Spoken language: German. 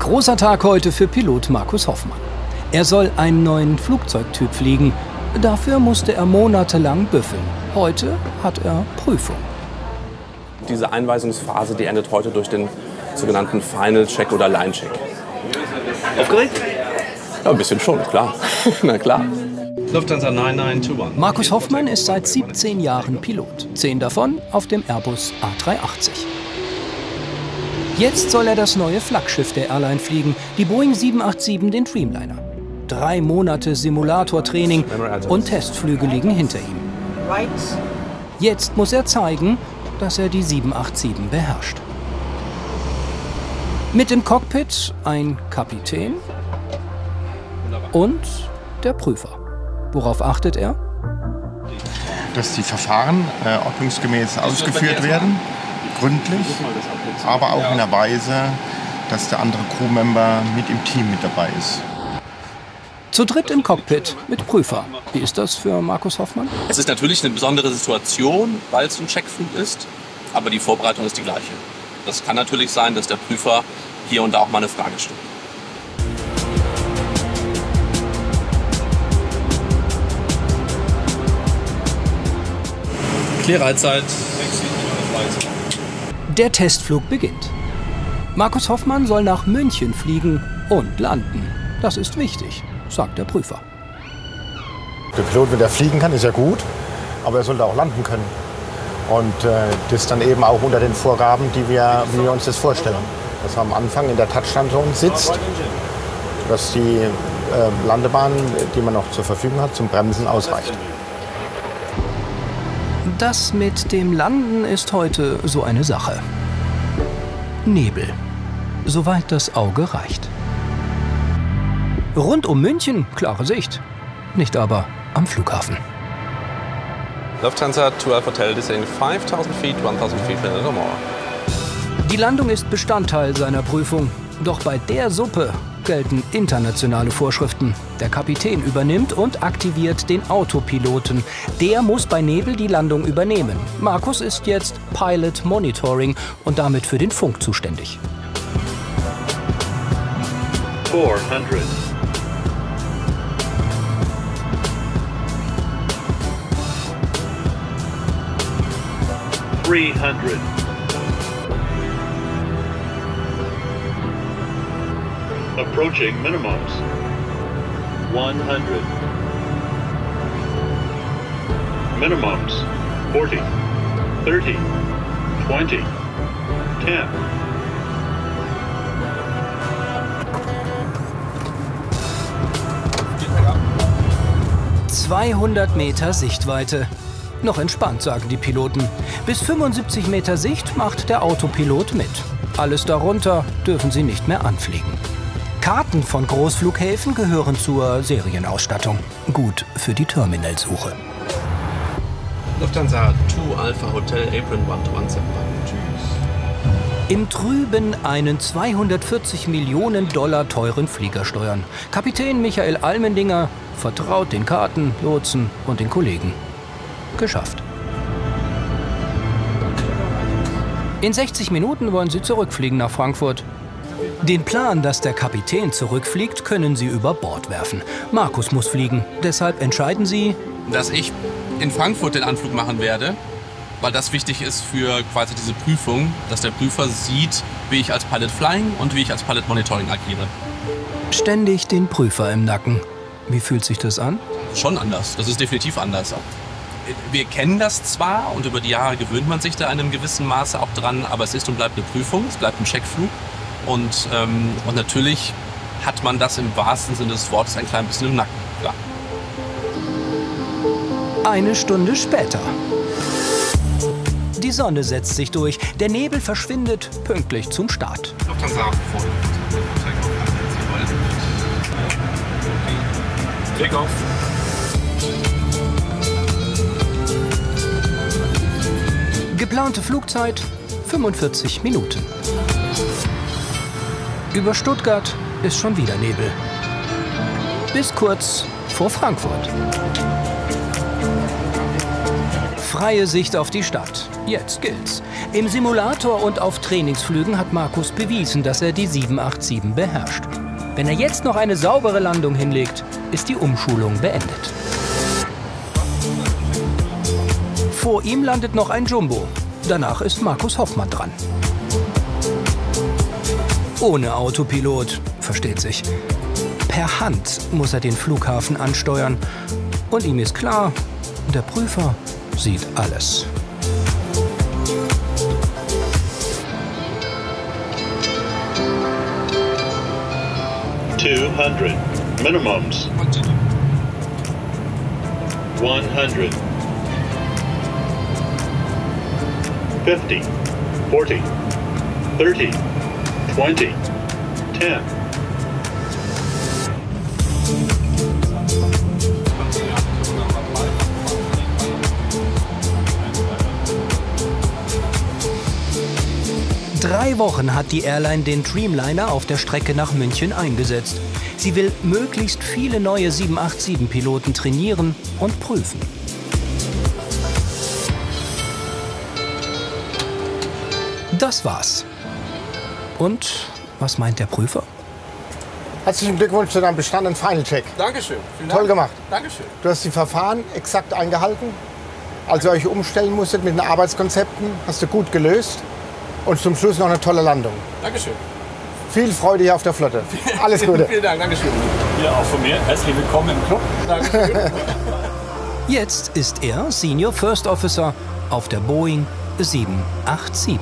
Großer Tag heute für Pilot Markus Hoffmann. Er soll einen neuen Flugzeugtyp fliegen. Dafür musste er monatelang büffeln. Heute hat er Prüfung. Diese Einweisungsphase, die endet heute durch den sogenannten Final Check oder Line Check. Aufgeregt? Ja, ein bisschen schon, klar. Na klar. Lufthansa 9921. Markus Hoffmann ist seit 17 Jahren Pilot. 10 davon auf dem Airbus A380. Jetzt soll er das neue Flaggschiff der Airline fliegen, die Boeing 787, den Dreamliner. 3 Monate Simulatortraining und Testflüge liegen hinter ihm. Jetzt muss er zeigen, dass er die 787 beherrscht. Mit im Cockpit ein Kapitän und der Prüfer. Worauf achtet er? Dass die Verfahren ordnungsgemäß ausgeführt werden, gründlich, aber auch in einer Weise, dass der andere Crewmember mit im Team mit dabei ist. Zu dritt im Cockpit mit Prüfer. Wie ist das für Markus Hoffmann? Es ist natürlich eine besondere Situation, weil es ein Checkflug ist, aber die Vorbereitung ist die gleiche. Das kann natürlich sein, dass der Prüfer hier und da auch mal eine Frage stellt. Klärreizeit. Der Testflug beginnt. Markus Hoffmann soll nach München fliegen und landen. Das ist wichtig, sagt der Prüfer. Der Pilot, wenn er fliegen kann, ist ja gut, aber er sollte auch landen können. Und das dann eben auch unter den Vorgaben, wie wir uns das vorstellen. Dass er am Anfang in der Touchdown-Zone sitzt, dass die Landebahn, die man noch zur Verfügung hat, zum Bremsen ausreicht. Das mit dem Landen ist heute so eine Sache. Nebel, soweit das Auge reicht. Rund um München klare Sicht, nicht aber am Flughafen. Lufthansa 12 Hotel descending 5000 feet, 1000 feet or more. Die Landung ist Bestandteil seiner Prüfung. Doch bei der Suppe gelten internationale Vorschriften. Der Kapitän übernimmt und aktiviert den Autopiloten. Der muss bei Nebel die Landung übernehmen. Markus ist jetzt Pilot Monitoring und damit für den Funk zuständig. 400. $300. Approaching minimums. 100. Minimums. 40. 30. 20. 10. ...200 Meter Sichtweite. Noch entspannt, sagen die Piloten. Bis 75 Meter Sicht macht der Autopilot mit. Alles darunter dürfen sie nicht mehr anfliegen. Karten von Großflughäfen gehören zur Serienausstattung. Gut für die Terminalsuche. Lufthansa 2 Alpha Hotel Apron 117. Im Trüben einen 240 Millionen $ teuren Flieger steuern. Kapitän Michael Almendinger vertraut den Karten, Lotsen und den Kollegen. Geschafft. In 60 Minuten wollen sie zurückfliegen nach Frankfurt. Den Plan, dass der Kapitän zurückfliegt, können sie über Bord werfen. Markus muss fliegen. Deshalb entscheiden sie, Dass ich in Frankfurt den Anflug machen werde, weil das wichtig ist für quasi diese Prüfung, dass der Prüfer sieht, wie ich als Pilot Flying und wie ich als Pilot Monitoring agiere. ständig den Prüfer im Nacken. Wie fühlt sich das an? Schon anders, das ist definitiv anders. Wir kennen das zwar und über die Jahre gewöhnt man sich da in einem gewissen Maße auch dran, aber es ist und bleibt eine Prüfung, es bleibt ein Checkflug. Und natürlich hat man das im wahrsten Sinne des Wortes ein klein bisschen im Nacken. Klar. Eine Stunde später. Die Sonne setzt sich durch, der Nebel verschwindet pünktlich zum Start. Take-off. Geplante Flugzeit 45 Minuten. Über Stuttgart ist schon wieder Nebel. Bis kurz vor Frankfurt. Freie Sicht auf die Stadt. Jetzt gilt's. Im Simulator und auf Trainingsflügen hat Markus bewiesen, dass er die 787 beherrscht. Wenn er jetzt noch eine saubere Landung hinlegt, ist die Umschulung beendet. Vor ihm landet noch ein Jumbo. Danach ist Markus Hoffmann dran. Ohne Autopilot, versteht sich. Per Hand muss er den Flughafen ansteuern. Und ihm ist klar, der Prüfer sieht alles. $200 minimums. 100. 50, 40, 30, 20, 10. Drei Wochen hat die Airline den Dreamliner auf der Strecke nach München eingesetzt. Sie will möglichst viele neue 787-Piloten trainieren und prüfen. Das war's. Und was meint der Prüfer? Herzlichen Glückwunsch zu deinem bestandenen Final-Check. Dankeschön. Vielen Dank. Toll gemacht. Dankeschön. Du hast die Verfahren exakt eingehalten. Als ihr euch umstellen musstet mit den Arbeitskonzepten, hast du gut gelöst. Und zum Schluss noch eine tolle Landung. Dankeschön. Viel Freude hier auf der Flotte. Alles Gute. Vielen Dank. Dankeschön. Ja, auch von mir. Herzlich willkommen im Club. Dankeschön. Jetzt ist er Senior First Officer auf der Boeing 787.